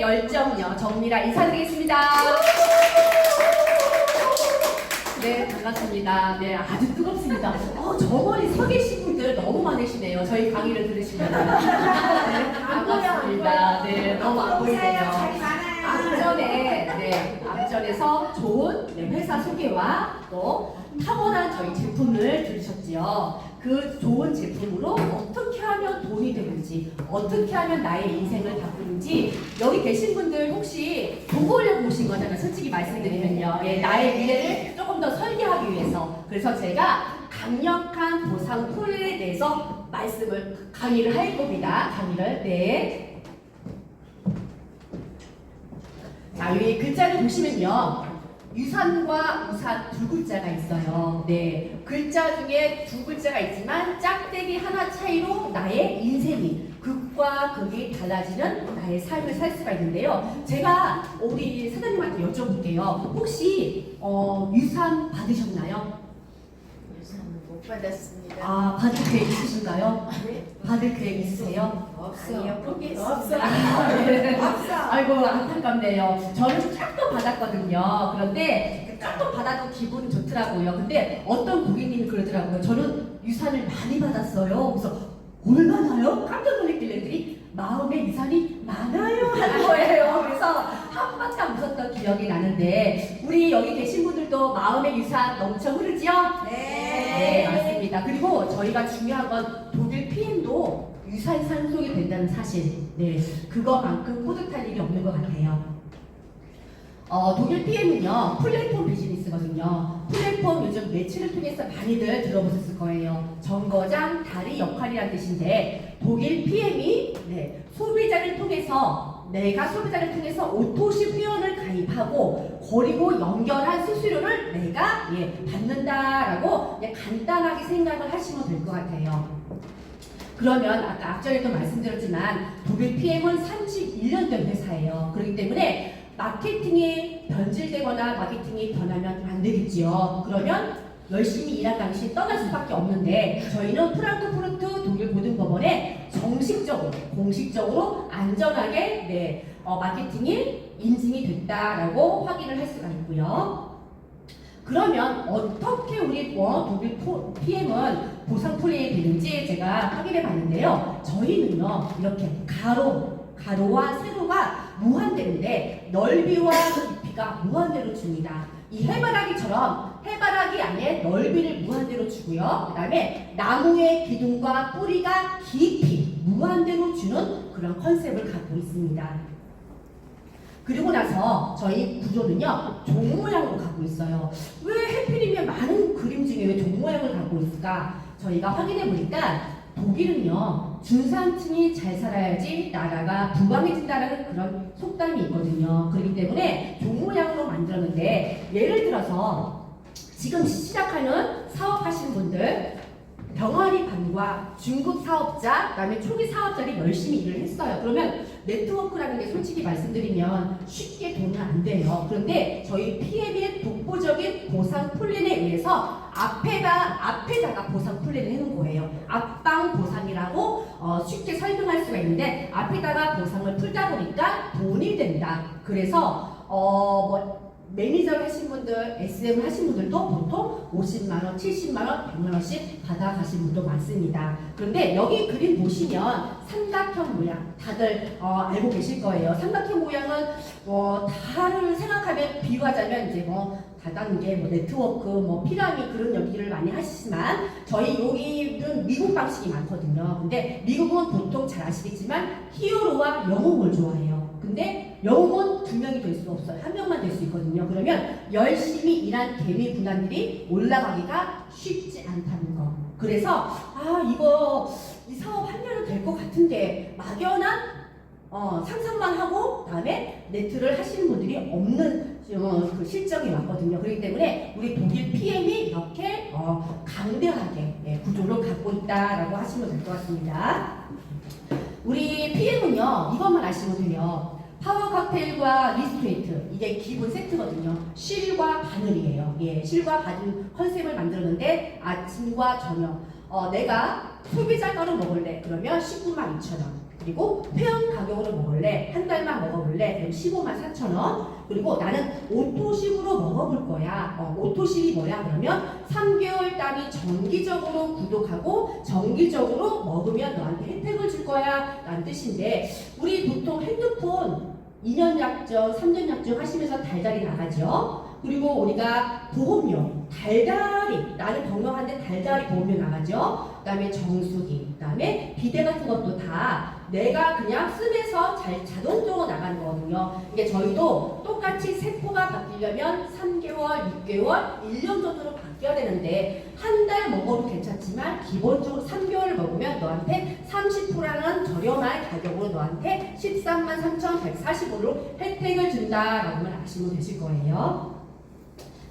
열정녀 정미라 인사드리겠습니다. 네, 반갑습니다. 네, 아주 뜨겁습니다. 저 멀리 서 계신 분들 너무 많으시네요. 저희 강의를 들으시면. 네, 반갑습니다. 네, 너무 안 보이네요. 앞전에서 좋은 회사 소개와 또 탁월한 저희 제품을 들으셨지요. 그 좋은 제품으로 어떻게 하면 돈이 되는지, 어떻게 하면 나의 인생을 바꾸는지, 여기 계신 분들 혹시 보고를 보신 거잖아요. 솔직히 말씀드리면요. 예, 나의 미래를 조금 더 설계하기 위해서. 그래서 제가 강력한 보상 툴에 대해서 강의를 할 겁니다. 네. 자, 여기 글자를 보시면요. 유산과 우산 두 글자가 있어요. 네. 글자 중에 두 글자가 있지만 짝대기 하나 차이로 나의 인생이 극과 극이 달라지는 나의 삶을 살 수가 있는데요. 제가 우리 사장님한테 여쭤볼게요. 혹시 유산 받으셨나요? 못 받았습니다. 아, 받을 계획 있으신가요? 네? 받을 계획 있으세요? 아니요, 포기했습니다. 없어. 아이고, 안타깝네요. 저는 조금 받았거든요. 그런데 조금 받아도 기분이 좋더라고요. 근데 어떤 고객님이 그러더라고요. 저는 유산을 많이 받았어요. 그래서 얼마나요? 깜짝 놀랐길래 마음에 유산이 많아요 하는 거예요. 그래서 한바탕 웃었던 기억이 나는데 우리 여기 계신 분들도 마음의 유산 넘쳐 흐르지요? 네, 맞습니다. 그리고 저희가 중요한 건 독일 PM도 유산 상속이 된다는 사실. 네, 그거만큼 뿌듯할 일이 없는 것 같아요. 독일 PM은요, 플랫폼 비즈니스거든요. 플랫폼 요즘 매출을 통해서 많이들 들어보셨을 거예요. 정거장, 다리 역할이라는 뜻인데, 독일 PM이 소비자를 통해서, 내가 소비자를 통해서 오토시 회원을 가입하고, 그리고 연결한 수수료를 내가 받는다라고 간단하게 생각을 하시면 될 것 같아요. 그러면 아까 앞전에도 말씀드렸지만, 독일 PM은 31년 된 회사예요. 그렇기 때문에 마케팅이 변질되거나 마케팅이 변하면 안 되겠지요. 그러면 열심히 일한 당시 떠날 수밖에 없는데 저희는 프랑크푸르트 독일 고등법원에 정식적으로, 공식적으로 안전하게 마케팅이 인증이 됐다라고 확인을 할 수가 있고요. 그러면 어떻게 우리 독일 PM은 보상 플레이 되는지 제가 확인해 봤는데요. 저희는요, 이렇게 가로와 세로가 무한대인데 넓이와 깊이가 무한대로 줍니다. 이 해바라기처럼 해바라기 안에 넓이를 무한대로 주고요. 그 다음에 나무의 기둥과 뿌리가 깊이 무한대로 주는 그런 컨셉을 갖고 있습니다. 그리고 나서 저희 구조는요, 종 모양으로 갖고 있어요. 왜 해필이면 많은 그림 중에 왜 종 모양을 갖고 있을까? 저희가 확인해 보니까 독일은요, 중산층이 잘 살아야지 나라가 부강해진다는 그런 속담이 있거든요. 그렇기 때문에 종 모양으로 만들었는데, 예를 들어서 지금 시작하는 사업하시는 분들, 병아리 반과 중급 사업자, 그다음에 초기 사업자들이 열심히 일을 했어요. 그러면 네트워크라는 게 솔직히 말씀드리면 쉽게 돈은 안 돼요. 그런데 저희 PM의 독보적인 보상 플랜에 의해서 앞에다가 보상 플랜을 해놓은 거예요. 앞방 보상이라고 쉽게 설명할 수가 있는데, 앞에다가 보상을 풀다 보니까 돈이 된다. 그래서 매니저를 하신 분들, SM 하신 분들도 보통 50만원, 70만원, 100만원씩 받아가신 분도 많습니다. 그런데 여기 그림 보시면 삼각형 모양, 다들 알고 계실 거예요. 삼각형 모양은 다를 생각하면 비유하자면 이제 다단계, 네트워크, 피라미드 그런 얘기를 많이 하시지만 저희 여기는 미국 방식이 많거든요. 근데 미국은 보통 잘 아시겠지만 히어로와 영웅을 좋아해요. 근데 영웅은 두 명이 될 수 없어요. 한 명만 될 수 있거든요. 그러면 열심히 일한 개미 군단들이 올라가기가 쉽지 않다는 거. 그래서 이 사업 하면 될 것 같은데 막연한 상상만 하고 그다음에 네트를 하시는 분들이 없는 그 실정이 왔거든요. 그렇기 때문에 우리 독일 PM이 이렇게 강대하게 구조를 갖고 있다라고 하시면 될 것 같습니다. 우리 PM은요, 이것만 아시면 돼요. 파워 칵테일과 리스트레이트, 이게 기본 세트거든요. 실과 바늘이에요. 실과 바늘 컨셉을 만들었는데 아침과 저녁, 내가 소비자가로 먹을래 그러면 19만 2천 원. 그리고 회원 가격으로 먹을래, 한 달만 먹어볼래, 그럼 154,000원. 그리고 나는 오토십으로 먹어볼 거야. 오토십이 뭐야? 그러면 3개월 단위 정기적으로 구독하고 정기적으로 먹으면 너한테 혜택을 줄 거야 라는 뜻인데, 우리 보통 핸드폰 2년 약정, 3년 약정 하시면서 달달이 나가죠. 그리고 우리가 보험료, 달달이, 나는 건강한데 달달이 보험료 나가죠. 그 다음에 정수기, 그 다음에 비대 같은 것도 다 내가 그냥 쓰면서 자동적으로 나가는 거거든요. 이게 저희도 똑같이 세포가 바뀌려면 3개월, 6개월, 1년 정도로 바뀌어야 되는데, 한 달 먹어도 괜찮지만 기본적으로 3개월 먹으면 너한테 30%라는 저렴한 가격으로 너한테 133,140원으로 혜택을 준다라고만 아시면 되실 거예요.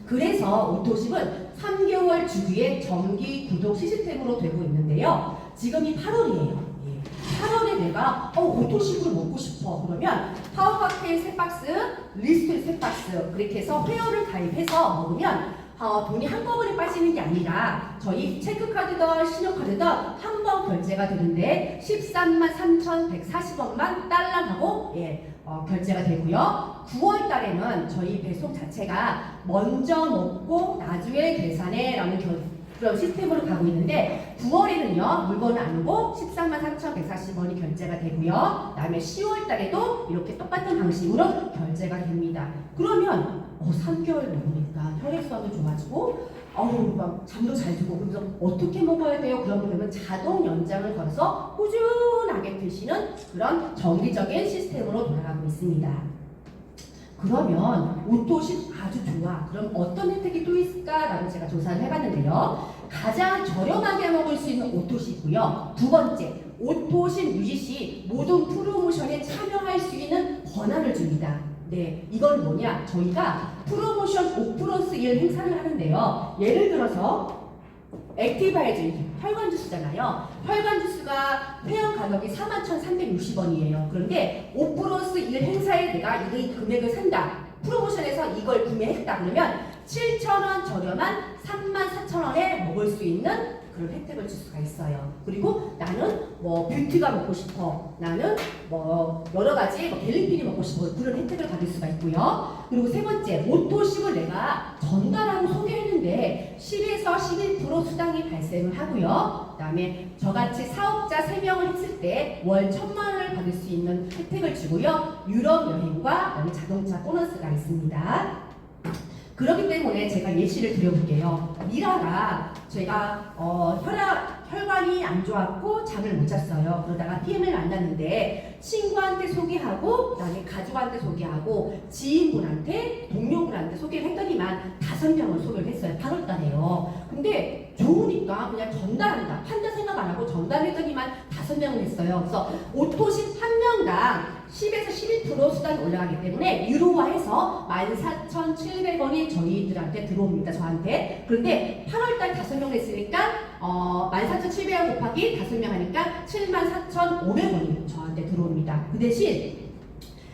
그래서 오토십은 3개월 주기의 정기 구독 시스템으로 되고 있는데요. 지금이 8월이에요. 8월에 내가 오토십을 먹고 싶어. 그러면 파워칵테일 3박스, 리스트 3박스 그렇게 해서 회원을 가입해서 먹으면 돈이 한꺼번에 빠지는 게 아니라 저희 체크카드든 신용카드든 한 번 결제가 되는데 133,140원만 달러하고 결제가 되고요. 9월 달에는 저희 배송 자체가 먼저 먹고 나중에 계산해 라는 그런 시스템으로 가고 있는데, 9월에는요 물건을 안 오고 133,140원이 결제가 되고요. 그다음에 10월 달에도 이렇게 똑같은 방식으로 결제가 됩니다. 그러면 3개월 먹으니까 혈액순환도 좋아지고 막 잠도 잘 주고, 그래서 어떻게 먹어야 돼요? 그러면 자동 연장을 걸어서 꾸준하게 드시는 그런 정기적인 시스템으로 돌아가고 있습니다. 그러면 오토십 아주 좋아. 그럼 어떤 혜택이 또 있을까라고 제가 조사를 해봤는데요. 가장 저렴하게 먹을 수 있는 오토십이고요. 두 번째, 오토십 유지 시 모든 프로모션에 참여할 수 있는 권한을 줍니다. 네, 이건 뭐냐? 저희가 프로모션 5+1 행사를 하는데요. 예를 들어서 액티바이즈 혈관 주스잖아요. 혈관 주스가 회원 가격이 41,360원이에요. 그런데 5+1 행사에 내가 이 금액을 산다. 프로모션에서 이걸 구매했다. 그러면 7,000원 저렴한 34,000원에 먹을 수 있는 그런 혜택을 줄 수가 있어요. 그리고 나는 뷰티가 먹고 싶어. 나는 여러 가지 벨리핀이 먹고 싶어. 그런 혜택을 받을 수가 있고요. 그리고 세 번째, 오토십을 내가 전달하고 소개했는데 10에서 11% 수당이 발생을 하고요. 그 다음에 저같이 사업자 3명을 했을 때 월 1,000만 원을 받을 수 있는 혜택을 주고요. 유럽 여행과 자동차 보너스가 있습니다. 그렇기 때문에 제가 예시를 드려볼게요. 미라가 제가 혈관이 안 좋았고 잠을 못 잤어요. 그러다가 PM을 만났는데 친구한테 소개하고 그다음에 가족한테 소개하고 지인분한테 동료분한테 소개를 했더니만 5명을 소개를 했어요. 8월달에요. 근데 좋으니까 그냥 전달한다. 판다 생각 안 하고 전달했더니만 5명을 했어요. 그래서 오토십 한 명당 10에서 11% 수당이 올라가기 때문에 유로화해서 14,700원이 저희들한테 들어옵니다. 저한테. 그런데 8월달 5명 했으니까 14,700원 곱하기 5명 하니까 74,500원이 저한테 들어옵니다. 그 대신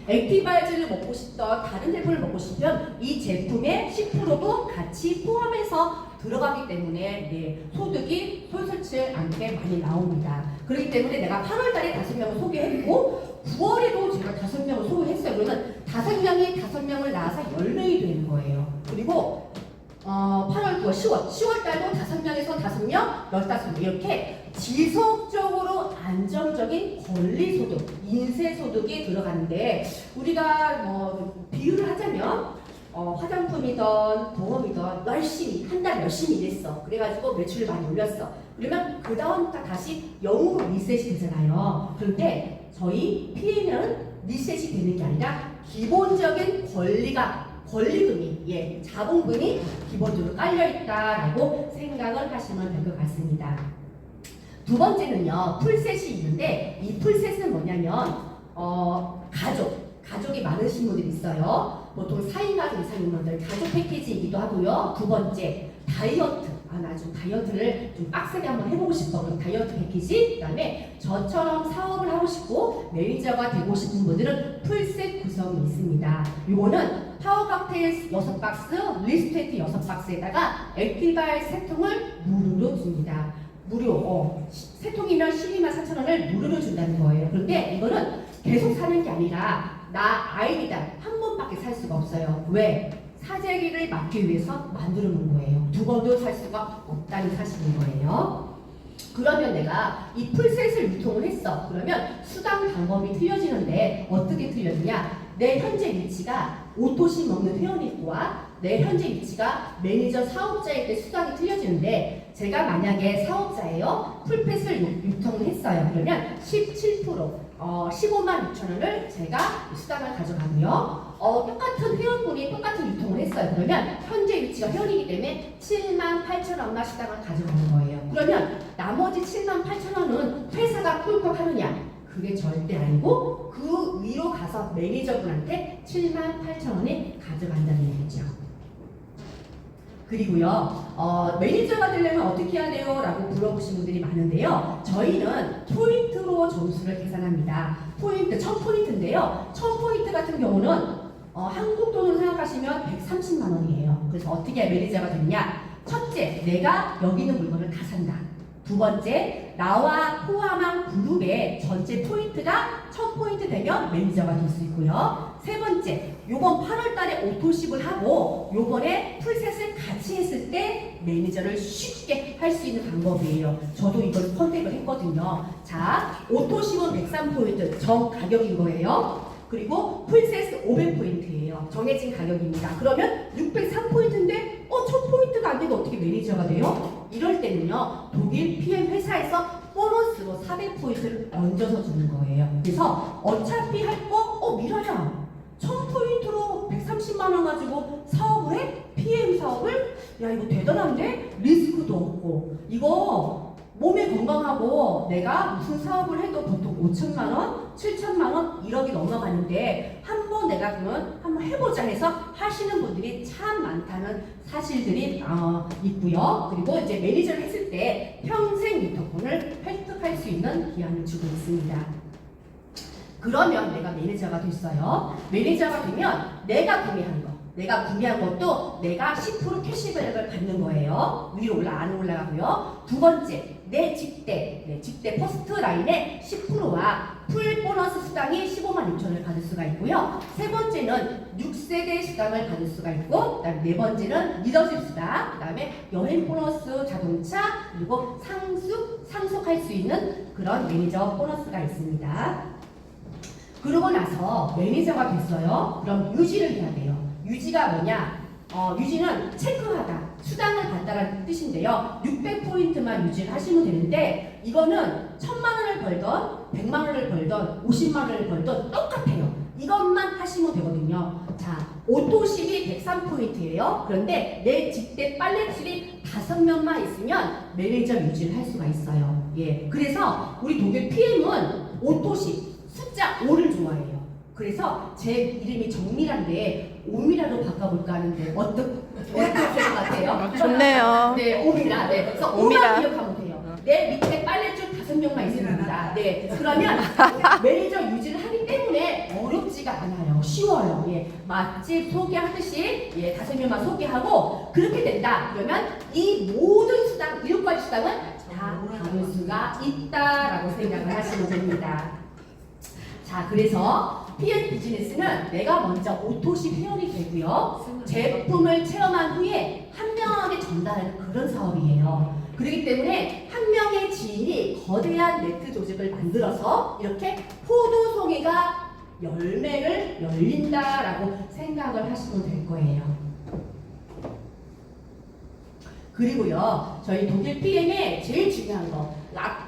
액티바이즈를 먹고 싶던 다른 제품을 먹고 싶으면 이 제품의 10%도 같이 포함해서 들어가기 때문에 소득이 솔솔치 않게 많이 나옵니다. 그렇기 때문에 내가 8월달에 5명을 소개했고 9월에도 제가 5명을 소개했어요. 그러면 5명이 5명을 낳아서 10명이 되는 거예요. 그리고 8월, 9월, 10월달도 5명에서 5명, 15명 이렇게 지속적으로 안정적인 권리소득, 인세소득이 들어가는데, 우리가 비유를 하자면 화장품이든 보험이든 열심히 한 달 열심히 일했어. 그래가지고 매출을 많이 올렸어. 그러면 그 다음 달 다시 0으로 리셋이 되잖아요. 그런데 저희 PM은 리셋이 되는 게 아니라 기본적인 권리금이 자본금이 기본적으로 깔려있다라고 생각을 하시면 될 것 같습니다. 두 번째는요, 풀셋이 있는데 이 풀셋은 뭐냐면 가족이 많으신 분들이 있어요. 보통 4인 가족 이상인 분들 가족 패키지이기도 하고요. 두 번째, 다이어트. 나 좀 다이어트를 좀 빡세게 한번 해보고 싶어. 그럼 다이어트 패키지. 그 다음에 저처럼 사업을 하고 싶고 매니저가 되고 싶은 분들은 풀셋 구성이 있습니다. 이거는 파워칵테일 6박스, 리스테트 6박스에다가 액티바이 3통을 무료로 줍니다. 무료. 3통이면 124,000원을 무료로 준다는 거예요. 그런데 이거는 계속 사는 게 아니라 나 아이비단 한 번밖에 살 수가 없어요. 왜? 사재기를 막기 위해서 만들어 놓은 거예요. 두 번도 살 수가 없다는 사실인 거예요. 그러면 내가 이 풀셋을 유통을 했어. 그러면 수당 방법이 틀려지는데 어떻게 틀려지냐? 내 현재 위치가 오토시 먹는 회원일과 내 현재 위치가 매니저 사업자일 때 수당이 틀려지는데 제가 만약에 사업자예요. 풀펫을 유통을 했어요. 그러면 17% 15만 6천 원을 제가 수당을 가져가고요. 똑같은 회원분이 똑같은 유통을 했어요. 그러면 현재 위치가 회원이기 때문에 7만 8천 원만 수당을 가져가는 거예요. 그러면 나머지 7만 8천 원은 회사가 꿀꺽 하느냐? 그게 절대 아니고 그 위로 가서 매니저분한테 7만 8천 원에 가져간다는 얘기죠. 그리고요, 매니저가 되려면 어떻게 해야 돼요? 라고 물어보신 분들이 많은데요. 저희는 포인트로 점수를 계산합니다. 포인트, 1000포인트인데요. 1000포인트 같은 경우는 한국 돈으로 생각하시면 130만 원이에요. 그래서 어떻게 매니저가 되느냐? 첫째, 내가 여기 있는 물건을 다 산다. 두 번째, 나와 포함한 그룹의 전체 포인트가 1000포인트 되면 매니저가 될 수 있고요. 세 번째, 요번 8월 달에 오토십을 하고 요번에 풀셋을 같이 했을 때 매니저를 쉽게 할 수 있는 방법이에요. 저도 이걸 컨택을 했거든요. 자, 오토십은 103포인트 정 가격인 거예요. 그리고 풀셋은 500포인트예요. 정해진 가격입니다. 그러면 603포인트인데 1000포인트가 안 되고 어떻게 매니저가 돼요? 이럴 때는요. 독일 PM 회사에서 보너스로 400포인트를 얹어서 주는 거예요. 그래서 어차피 할 거 미라야. 1000포인트로 130만 원 가지고 사업을 해? PM 사업을? 야 이거 대단한데? 리스크도 없고 이거 몸에 건강하고 내가 무슨 사업을 해도 보통 5천만 원, 7천만 원, 1억이 넘어가는데 한번 내가 그러면 한번 해보자 해서 하시는 분들이 참 많다는 사실들이 있고요. 그리고 이제 매니저를 했을 때 평생 유통권을 획득할 수 있는 기한을 주고 있습니다. 그러면 내가 매니저가 됐어요. 매니저가 되면 내가 구매한 것도 내가 10% 캐시백을 받는 거예요. 위로 안 올라가고요. 두 번째, 내 직대 퍼스트 라인의 10%와 풀 보너스 수당이 15만 6천 원을 받을 수가 있고요. 세 번째는 6세대 수당을 받을 수가 있고, 그다음에 네 번째는 리더십 수당, 그다음에 여행 보너스, 자동차, 그리고 상속할 수 있는 그런 매니저 보너스가 있습니다. 그러고 나서 매니저가 됐어요. 그럼 유지를 해야 돼요. 유지가 뭐냐? 유지는 체크하다, 수당을 받다라는 뜻인데요. 600포인트만 유지를 하시면 되는데 이거는 1000만 원을 벌던 100만 원을 벌던 50만 원을 벌던 똑같아요. 이것만 하시면 되거든요. 자, 오토십이 103포인트예요. 그런데 내 직대 빨래줄이 5명만 있으면 매니저 유지를 할 수가 있어요. 예. 그래서 우리 독일 PM은 오토십 숫자 5를 좋아해요. 그래서 제 이름이 정미라인데 오미라로 바꿔볼까 하는데 어떠실 것 같아요? 좋네요. 네, 오미라. 네, 그래서 오미라. 오미라 기억하면 돼요. 내 밑에 빨래줄 5명만 있습니다. 네, 그러면 매니저 유지를 하기 때문에 어렵지가 않아요. 쉬워요. 예, 맛집 소개하듯이 5명만 소개하고 그렇게 된다. 그러면 이 모든 수당, 7가지 수당은 다 받을 수가 있다라고 생각을 하시면 됩니다. 자, 그래서 PM 비즈니스는 내가 먼저 오토십 회원이 되고요. 제품을 체험한 후에 한 명에게 전달하는 그런 사업이에요. 그렇기 때문에 한 명의 지인이 거대한 네트 조직을 만들어서 이렇게 포도송이가 열매를 열린다라고 생각을 하시면 될 거예요. 그리고요, 저희 독일 PM의 제일 중요한 거,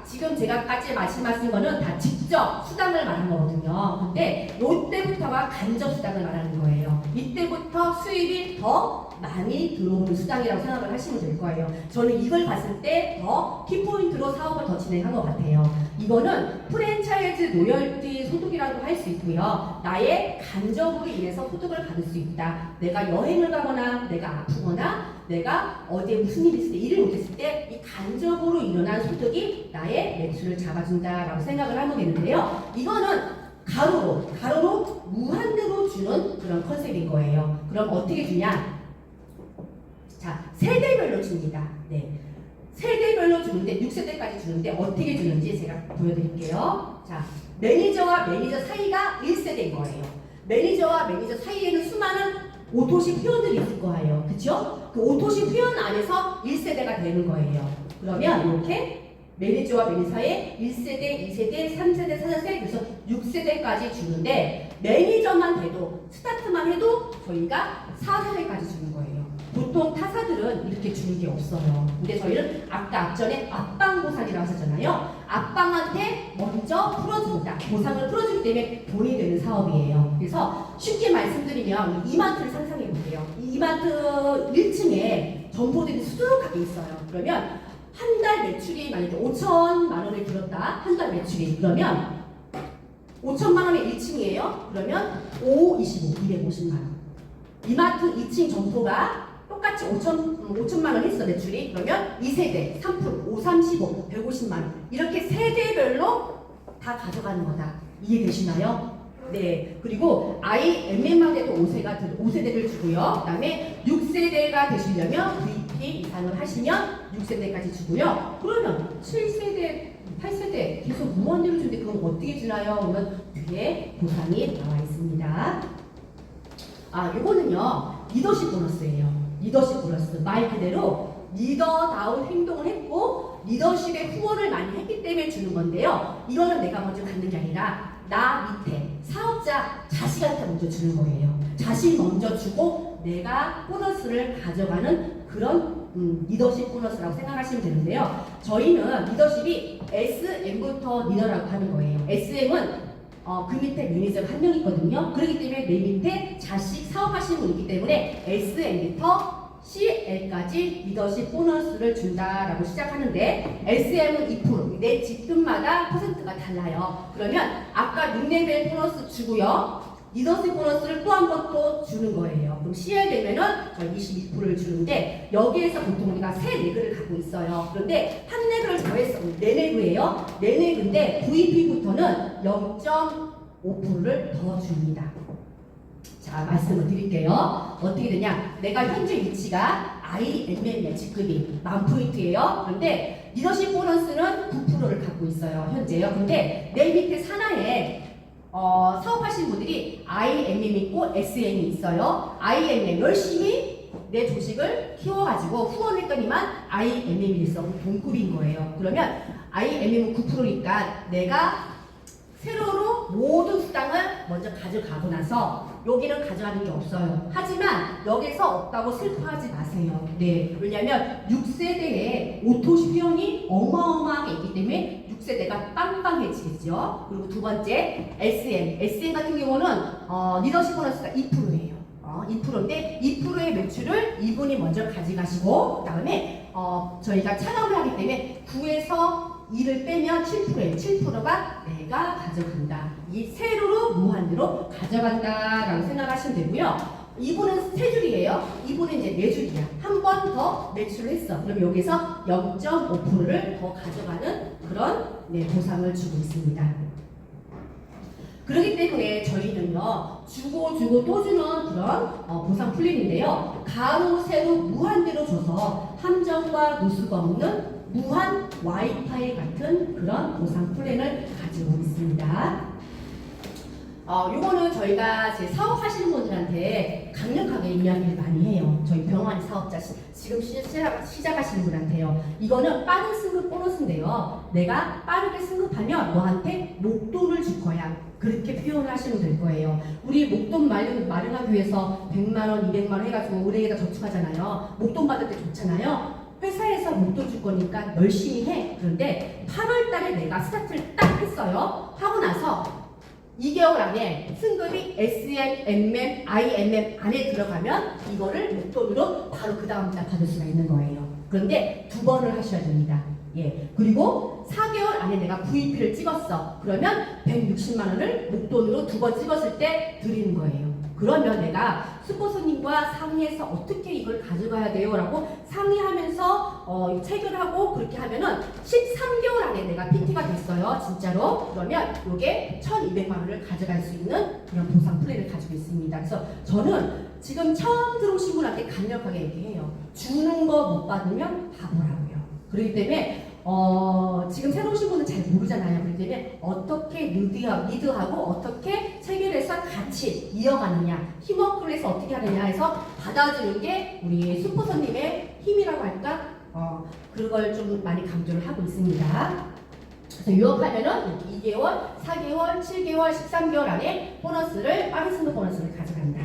지금 제가까지 말씀하신 거는 다 직접 수당을 말하는 거거든요. 근데 이때부터가 간접 수당을 말하는 거예요. 이때부터 수입이 더 많이 들어오는 수당이라고 생각을 하시면 될 거예요. 저는 이걸 봤을 때 더 키포인트로 사업을 더 진행한 것 같아요. 이거는 프랜차이즈 로열티 소득이라고 할 수 있고요. 나의 간접으로 인해서 소득을 받을 수 있다. 내가 여행을 가거나 내가 아프거나 내가 어디에 무슨 일이 있을 때 일을 못했을 때 이 간접으로 일어난 소득이 나의 매출을 잡아준다라고 생각을 하면 되는데요. 이거는 가로로 무한대로 주는 그런 컨셉인 거예요. 그럼 어떻게 주냐? 자, 세대별로 줍니다. 네, 세대별로 주는데 6세대까지 주는데 어떻게 주는지 제가 보여드릴게요. 자, 매니저와 매니저 사이가 1세대인 거예요. 매니저와 매니저 사이에는 수많은 오토식 회원들이 있을 거예요. 그쵸? 그 오토식 회원 안에서 1세대가 되는 거예요. 그러면 이렇게 매니저와 매니저 사이에 1세대, 2세대, 3세대, 4세대, 그래서 6세대까지 주는데 매니저만 돼도 스타트만 해도 저희가 4세대까지 주는 거예요. 보통 타사들은 이렇게 주는 게 없어요. 근데 저희는 아까 앞전에 앞방 보상이라고 하셨잖아요. 앞방한테 먼저 풀어줍니다. 보상을 풀어주기 때문에 돈이 되는 사업이에요. 그래서 쉽게 말씀드리면 이마트를 상상해 보세요. 이 이마트 1층에 점포들이 수두룩하게 있어요. 그러면 한 달 매출이 만약에 5천만 원을 들었다. 한 달 매출이. 그러면 5천만 원의 1층이에요. 그러면 5, 25, 250만 원. 이마트 2층 점포가 똑같이 5천만 원 했어 매출이. 그러면 2세대 3%, 5, 35, 150만 원. 이렇게 세대별로 다 가져가는 거다. 이해되시나요? 네. 그리고 IMM만 돼도 5세대를 주고요. 그 다음에 6세대가 되시려면 VP 이상을 하시면 6세대까지 주고요. 그러면 7세대, 8세대 계속 무한대로 주는데 그럼 어떻게 주나요? 그러면 뒤에 보상이 나와 있습니다. 요거는요. 리더십 보너스예요. 리더십 보너스. 말 그대로 리더다운 행동을 했고 리더십의 후원을 많이 했기 때문에 주는 건데요. 이거는 내가 먼저 갖는 게 아니라 나 밑에 사업자 자식한테 먼저 주는 거예요. 자식 먼저 주고 내가 보너스를 가져가는 그런 리더십 보너스라고 생각하시면 되는데요. 저희는 리더십이 SM부터 리더라고 하는 거예요. SM은 그 밑에 매니저가 한 명 있거든요. 그렇기 때문에 내 밑에 자식 사업하시는 분이 있기 때문에 SM부터 CL까지 리더십 보너스를 준다라고 시작하는데 SM은 2%, 내 직급마다 퍼센트가 달라요. 그러면 아까 6레벨 보너스 주고요. 리더십 보너스를 또 한 번 또 주는 거예요. 그럼 CL 되면은 저희 22%를 주는데 여기에서 보통 우리가 세 레그를 갖고 있어요. 그런데 한 레그를 더해서 4레그예요. 4레그인데 VP부터는 0.5%를 더 줍니다. 자, 말씀을 드릴게요. 어떻게 되냐? 내가 현재 위치가 IMM이야, 직급이 10,000포인트예요. 그런데 리더십 보너스는 9%를 갖고 있어요, 현재요. 근데 내 밑에 산하에 사업하시는 분들이 IMM 있고 SM이 있어요. IMM 열심히 내 조직을 키워가지고 후원했더니만 IMM이 있어. 동급인 거예요. 그러면 IMM은 9%니까 내가 세로로 모든 수당을 먼저 가져가고 나서 여기는 가져가는 게 없어요. 하지만 여기서 없다고 슬퍼하지 마세요. 네, 왜냐하면 6세대에 오토시 회원이 어마어마하게 있기 때문에 6세대가 빵빵해지겠죠. 그리고 두 번째 SM 같은 경우는 리더십 보너스가 2%예요. 2%인데 2%의 매출을 이분이 먼저 가져가시고 그 다음에 저희가 차감을 하기 때문에 9에서 2를 빼면 7%예요. 7%가 내가 가져간다. 이 세로로 무한대로 가져간다라고 생각하시면 되고요. 이분은 세 줄이에요. 이분은 이제 네 줄이야. 한 번 더 매출을 했어. 그럼 여기서 0.5%를 더 가져가는 그런 보상을 주고 있습니다. 그렇기 때문에 저희는요 주고 또 주는 그런 보상 플랜인데요. 가로 세로 무한대로 줘서 함정과 누수가 없는 무한 와이파이 같은 그런 보상 플랜을 가지고 있습니다. 요거는 저희가 제 사업하시는 분들한테 강력하게 이야기를 많이 해요. 저희 병원 사업자 지금 시작하시는 분한테요. 이거는 빠른 승급 보너스인데요. 내가 빠르게 승급하면 너한테 목돈을 줄 거야. 그렇게 표현을 하시면 될 거예요. 우리 목돈 마련하기 위해서 100만 원, 200만 원 해가지고 은행에다 저축하잖아요. 목돈 받을 때 좋잖아요. 회사에서 목돈 줄 거니까 열심히 해. 그런데 8월 달에 내가 스타트를 딱 했어요. 하고 나서 2개월 안에 승급이 SM, MM, IMM 안에 들어가면 이거를 목돈으로 바로 그 다음 달 받을 수가 있는 거예요. 그런데 2번을 하셔야 됩니다. 예. 그리고 4개월 안에 내가 VP를 찍었어. 그러면 160만 원을 목돈으로 2번 찍었을 때 드리는 거예요. 그러면 내가 스폰서님과 상의해서 어떻게 이걸 가져가야 돼요? 라고 상의하면서 체결하고 그렇게 하면은 13개월 안에 내가 PT가 됐어요. 진짜로. 그러면 이게 1,200만 원을 가져갈 수 있는 그런 보상 플랜을 가지고 있습니다. 그래서 저는 지금 처음 들어오신 분한테 강력하게 얘기해요. 주는 거 못 받으면 바보라고요. 그렇기 때문에 지금 새로 오신 분은 잘 모르잖아요. 그렇기 때문에 어떻게 리드하고 어떻게 체계에서 같이 이어가느냐, 팀워크를 해서 어떻게 하느냐 해서 받아주는 게 우리 슈퍼선님의 힘이라고 할까? 그걸 좀 많이 강조를 하고 있습니다. 그래서 유업하면은 2개월, 4개월, 7개월, 13개월 안에 보너스를 빠른 승급 보너스를 가져간다.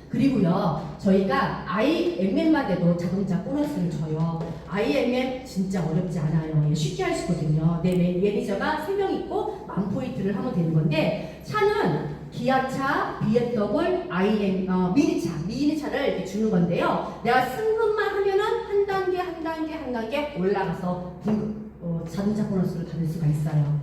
그리고요, 저희가 IMM만 돼도 자동차 보너스를 줘요. IMM 진짜 어렵지 않아요. 쉽게 할 수 있거든요. 내 매니저가 3명 있고 10,000포인트를 하면 되는 건데, 차는 기아차, BMW, 미니차를 이렇게 주는 건데요. 내가 승급만 하면은 한 단계 올라가서 자동차 보너스를 받을 수가 있어요.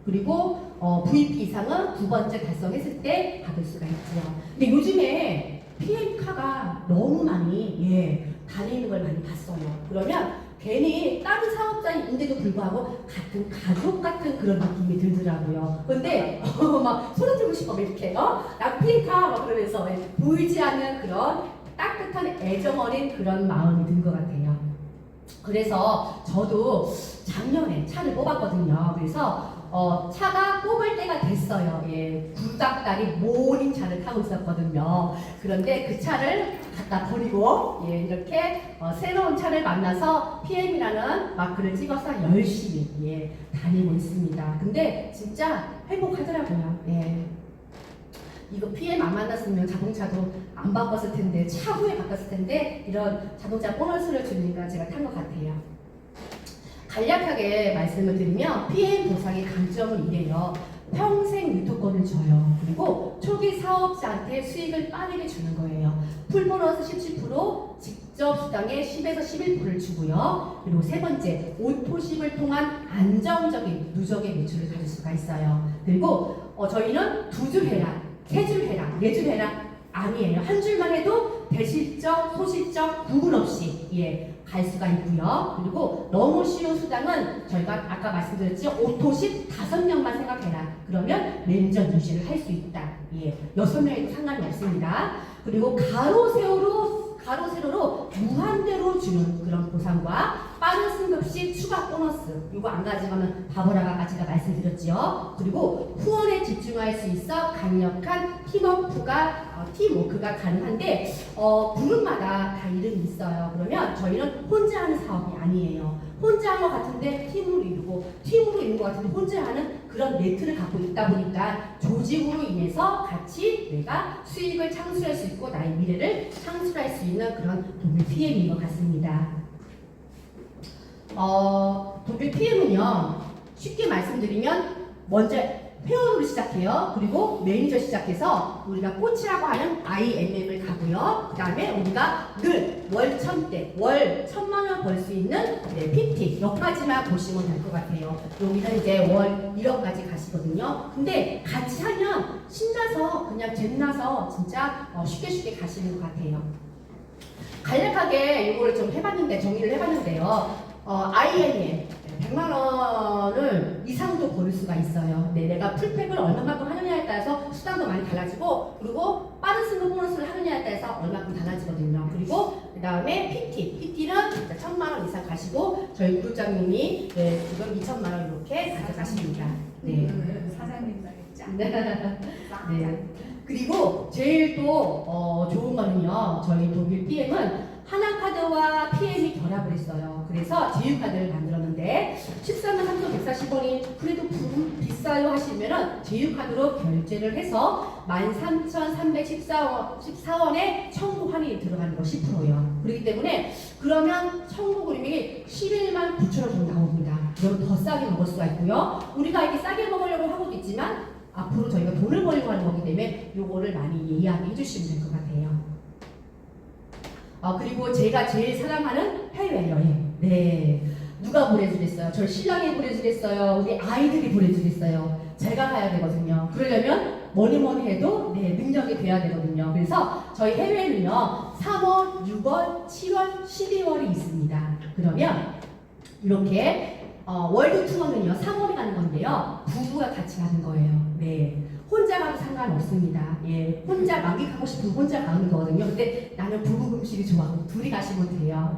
그리고 VP 이상은 2번째 달성했을 때 받을 수가 있죠. 근데 요즘에 PM카가 너무 많이 다니는 걸 많이 봤어요. 그러면 괜히 다른 사업자인데도 불구하고 같은 가족 같은 그런 느낌이 들더라고요. 근데 막 소리 지르고 싶어 이렇게 나 PM카 막 그러면서 보이지 않는 그런 따뜻한 애정 어린 그런 마음이 든 것 같아요. 그래서 저도 작년에 차를 뽑았거든요. 그래서 차가 뽑을 때가 됐어요. 굴닥다리 모린 차를 타고 있었거든요. 그런데 그 차를 갖다 버리고 이렇게 새로운 차를 만나서 PM이라는 마크를 찍어서 열심히 다니고 있습니다. 근데 진짜 행복하더라고요. 이거 PM 안 만났으면 자동차도 안 바꿨을 텐데, 차후에 바꿨을 텐데, 이런 자동차 보너스를 주니까 제가 탄 것 같아요. 간략하게 말씀을 드리면 PM 보상의 강점은 이래요. 평생 유토권을 줘요. 그리고 초기 사업자한테 수익을 빠르게 주는 거예요. 풀보너스 17%, 직접 수당의 10에서 11%를 주고요. 그리고 세 번째, 오토십을 통한 안정적인 누적의 매출을 가질 수가 있어요. 그리고 저희는 2줄 해라, 3줄 해라, 4줄 해라 아니에요. 한 줄만 해도 대실적, 소실적 구분 없이 갈 수가 있고요. 그리고 너무 쉬운 수당은 저희가 아까 말씀드렸죠. 오토십 5명만 생각해라. 그러면 매니저 유지를 할 수 있다. 6명에도 상관이 없습니다. 그리고 가로 세로로 무한대로 주는 그런 보상과 빠른 승급 시 추가 보너스, 이거 안 가지고는 바보라가 아까 제가 말씀드렸죠. 그리고 후원에 집중할 수 있어 강력한 팀워크가 가능한데 그룹마다 다 이름이 있어요. 그러면 저희는 혼자 하는 사업이 아니에요. 혼자 한 것 같은데 팀으로 이루는 것 같은데 혼자 하는 그런 네트를 갖고 있다 보니까 조직으로 인해서 같이 내가 수익을 창출할 수 있고 나의 미래를 창출할 수 있는 그런 동일 PM인 것 같습니다. 동일 PM은요, 쉽게 말씀드리면 먼저 회원으로 시작해요. 그리고 매니저 시작해서 우리가 꽃이라고 하는 IMM을 가고요. 그 다음에 우리가 늘 월 1,000대, 월 1,000만 원 벌 수 있는 PT 여기까지만 보시면 될 것 같아요. 여기는 이제 월 1억까지 가시거든요. 근데 같이 하면 신나서 그냥 잼나서 진짜 쉽게 가시는 것 같아요. 간략하게 이거를 좀 정리를 해봤는데요. IMM 100만 원을 이상도 벌을 수가 있어요. 내가 풀팩을 얼마만큼 하느냐에 따라서 수당도 많이 달라지고, 그리고 빠른 승급 보너스를 하느냐에 따라서 얼마큼 달라지거든요. 그리고 그 다음에 PT는 1,000만 원 이상 가시고, 저희 구독자님이 지금 2,000만 원 이렇게 가져가십니다. 사장님 말했죠. 네. 그리고 제일 또 좋은 거는요, 저희 독일 PM은 하나카드와 PM이 결합을 했어요. 그래서 제휴카드를 만들었는데 13만 3,140원이 그래도 비싸요 하시면은 제휴카드로 결제를 해서 13,314원에 청구 할인이 들어가는 거 10%요. 그렇기 때문에 그러면 청구 금액이 11만 9천 원 정도 나옵니다. 그럼 더 싸게 먹을 수가 있고요. 우리가 이렇게 싸게 먹으려고 하고도 있지만 앞으로 저희가 돈을 벌려고 하는 거기 때문에 요거를 많이 이해하게 해주시면 될 것 같아요. 그리고 제가 제일 사랑하는 해외여행. 누가 보내주겠어요? 저희 신랑이 보내주겠어요? 우리 아이들이 보내주겠어요? 제가 가야 되거든요. 그러려면 뭐니 해도 능력이 돼야 되거든요. 그래서 저희 해외에는요, 3월, 6월, 7월, 12월이 있습니다. 그러면 이렇게 월드 투어는요, 3월에 가는 건데요, 부부가 같이 가는 거예요. 혼자 가도 상관없습니다. 혼자 만끽하고 싶으면 혼자 가는 거거든요. 근데 나는 부부 음식이 좋아하고 둘이 가시면 돼요.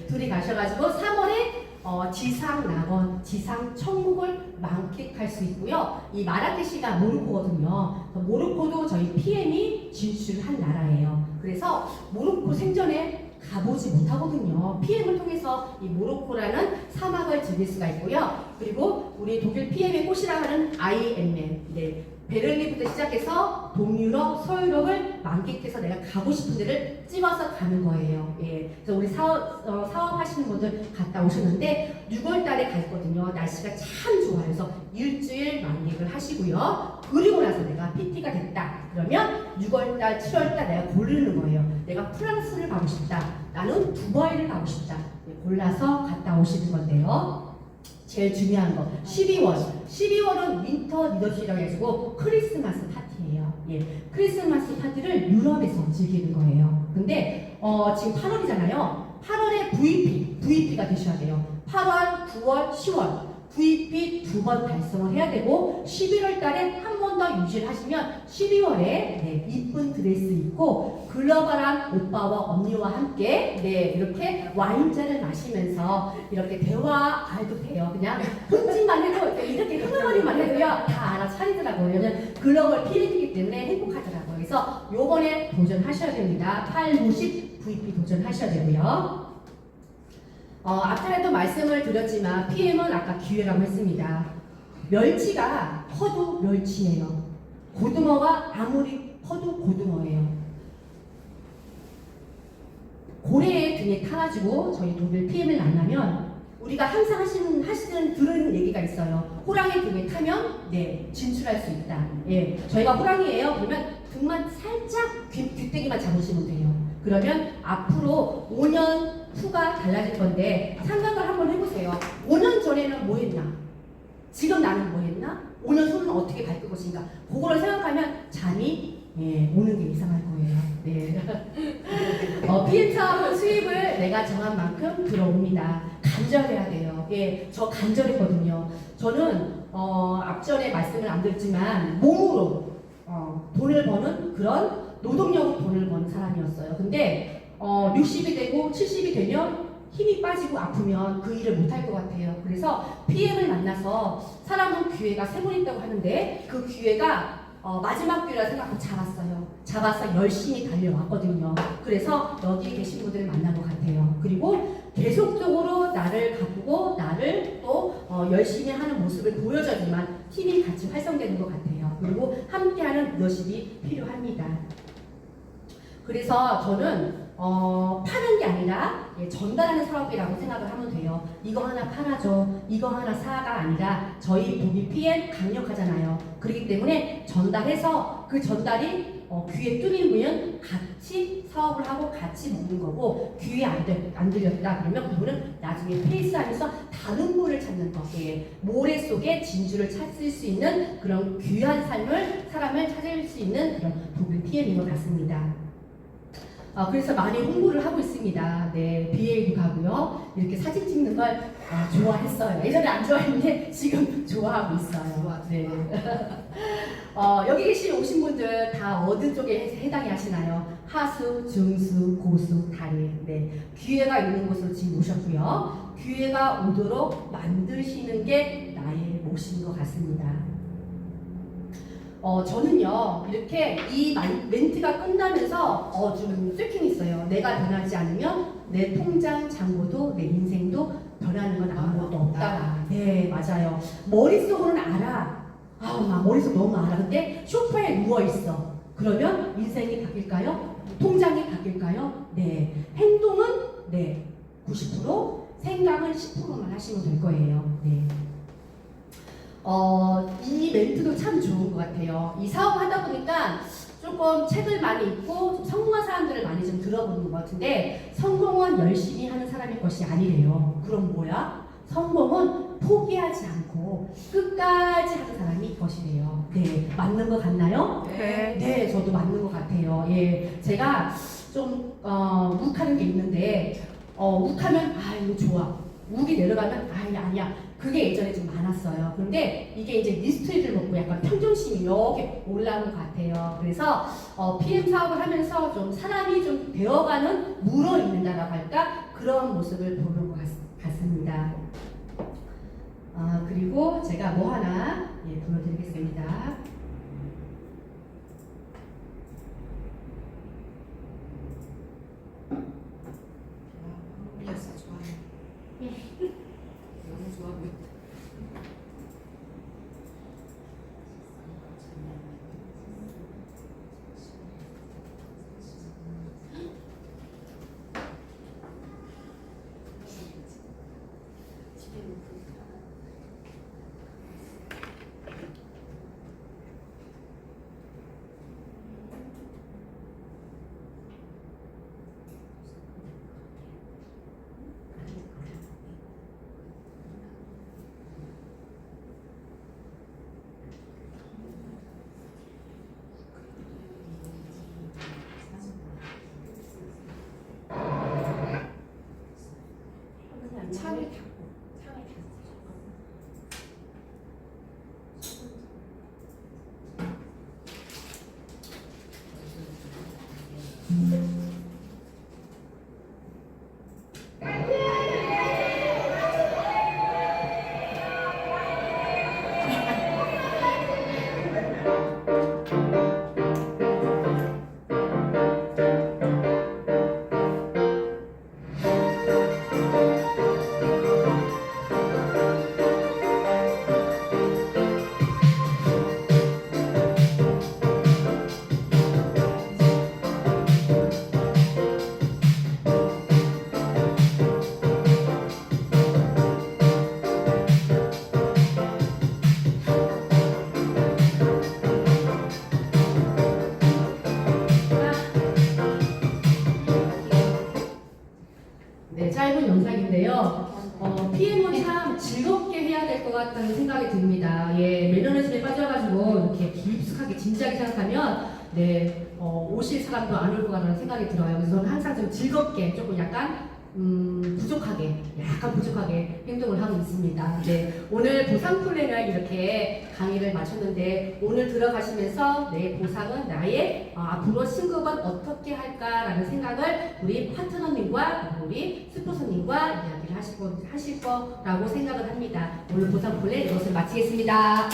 둘이 가셔가지고 3월에 지상 낙원, 지상 천국을 만끽할 수 있고요. 이 마라케시가 모로코거든요. 모로코도 저희 PM이 진출한 나라예요. 그래서 모로코 생전에 가보지 못하거든요. PM을 통해서 이 모로코라는 사막을 즐길 수가 있고요. 그리고 우리 독일 PM의 꽃이라 하는 IMN, 네, 베를린부터 시작해서 동유럽, 서유럽을 만끽해서 내가 가고 싶은 데를 찍어서 가는 거예요. 예. 그래서 우리 사업하시는 분들 갔다 오셨는데 6월 달에 갔거든요. 날씨가 참 좋아요. 그래서 일주일 만끽을 하시고요. 그리고 나서 내가 PT가 됐다. 그러면 6월 달, 7월 달 내가 고르는 거예요. 내가 프랑스를 가고 싶다. 나는 두바이를 가고 싶다. 네, 골라서 갔다 오시는 건데요. 제일 중요한 거 12월은 윈터 리더십이라고 해가지고 크리스마스 파티예요. 예, 크리스마스 파티를 유럽에서 즐기는 거예요. 근데 지금 8월이잖아요. 8월에 VP가 되셔야 돼요. 8월, 9월, 10월 VP 2번 달성을 해야 되고 11월 달에 한 번 더 유지를 하시면 12월에 네, 이쁜 드레스 입고 글로벌한 오빠와 언니와 함께 네, 이렇게 와인잔을 마시면서 이렇게 대화해도 돼요. 그냥 혼잣말 해도 이렇게 흥얼거리만 해도요 다 알아차리더라고요. 왜냐면 글로벌 피리이기 때문에 행복하더라고요. 그래서 요번에 도전하셔야 됩니다. 8, 90 VP 도전하셔야 되고요. 앞전에도 말씀을 드렸지만 PM은 아까 기회라고 했습니다. 멸치가 커도 멸치예요. 고등어가 아무리 커도 고등어예요. 고래의 등에 타가지고 저희 독일 PM을 만나면 우리가 항상 하시는 들은 얘기가 있어요. 호랑이 등에 타면 네 진출할 수 있다. 예, 저희가 호랑이에요. 그러면 등만 살짝 귀때기만 잡으시면 돼요. 그러면 앞으로 5년 후가 달라질 건데 생각을 한번 해보세요. 5년 전에는 뭐 했나? 지금 나는 뭐 했나? 5년 후는 어떻게 갈 것인가? 그거를 생각하면 잠이 오는 게 이상할 거예요. 네. PM 사업 수입을 내가 정한 만큼 들어옵니다. 간절해야 돼요. 예, 저 간절했거든요. 저는 앞전에 말씀을 안 드렸지만 몸으로 돈을 버는 그런 노동력으로 돈을 버는 사람이었어요. 근데 60이 되고 70이 되면 힘이 빠지고 아프면 그 일을 못할 것 같아요. 그래서 PM을 만나서 사람은 기회가 세 번 있다고 하는데 그 기회가 마지막 기회라 생각하고 잡아서 열심히 달려왔거든요. 그래서 여기 계신 분들을 만난 것 같아요. 그리고 계속적으로 나를 가꾸고 나를 또 열심히 하는 모습을 보여줘야지만 팀이 같이 활성되는 것 같아요. 그리고 함께하는 리더십이 필요합니다. 그래서 저는 파는 게 아니라 전달하는 사업이라고 생각을 하면 돼요. 이거 하나 팔아줘, 이거 하나 사가 아니라 저희 독일 PM 강력하잖아요. 그렇기 때문에 전달해서 그 전달이 귀에 뚫리면 같이 사업을 하고 같이 먹는 거고 귀에 안 들렸다 그러면 그분은 나중에 페이스하면서 다른 분을 찾는 거. 모래 속에 진주를 찾을 수 있는 그런 귀한 사람을 찾을 수 있는 그런 독일 PM인 것 같습니다. 그래서 많이 홍보를 하고 있습니다. 네, BA도 가고요. 이렇게 사진 찍는 걸 좋아했어요. 예전에 안 좋아했는데 지금 좋아하고 있어요. 네. 여기 오신 분들 다 어느 쪽에 해당이 하시나요? 하수, 중수, 고수, 달인. 네, 기회가 있는 곳으로 지금 오셨고요. 기회가 오도록 만드시는 게 나의 몫인 것 같습니다. 저는요 이렇게 이 멘트가 끝나면서 좀 쇠킹 있어요. 내가 변하지 않으면 내 통장 잔고도 내 인생도 변하는 건 아무것도 없다. 네, 맞아요. 머릿속으로는 알아. 막 머릿속 너무 알아. 근데 소파에 누워 있어. 그러면 인생이 바뀔까요? 통장이 바뀔까요? 네. 행동은 네 90%, 생각은 10%만 하시면 될 거예요. 네. 이 멘트도 참 좋은 것 같아요. 이 사업 하다 보니까 조금 책을 많이 읽고 좀 성공한 사람들을 많이 좀 들어보는 것 같은데 성공은 열심히 하는 사람의 것이 아니래요. 그럼 뭐야? 성공은 포기하지 않고 끝까지 하는 사람이 것이래요. 네, 맞는 것 같나요? 네. 네, 저도 맞는 것 같아요. 예, 제가 좀 욱하는 게 있는데 욱하면 이거 좋아. 욱이 내려가면 아니야. 그게 예전에 좀 많았어요. 그런데 이게 이제 리스트를 먹고 약간 평정심이 이렇게 올라오는 것 같아요. 그래서 PM 사업을 하면서 좀 사람이 좀 되어가는 물어있는다라고 할까 그런 모습을 보는 것 같습니다. 그리고 제가 뭐 하나 보여드리겠습니다. 여사 좋아요. 너무 좋아 보인다. 창을 닫고 창을 닫고. 네, 짧은 영상인데요. PM은 참 즐겁게 해야 될 것 같다는 생각이 듭니다. 매너리즘에 빠져가지고 이렇게 깊숙하게 진지하게 생각하면 오실 사람도 안 올 것 같다는 생각이 들어요. 그래서 저는 항상 좀 즐겁게 조금 약간 약간 부족하게 행동을 하고 있습니다. 오늘 보상 플랜을 이렇게 강의를 마쳤는데 오늘 들어가시면서 내 보상은 나의 앞으로 승급은 어떻게 할까라는 생각을 우리 파트너님과 우리 스포서님과 이야기를 하실 거라고 생각을 합니다. 오늘 보상 플랜 이것을 마치겠습니다.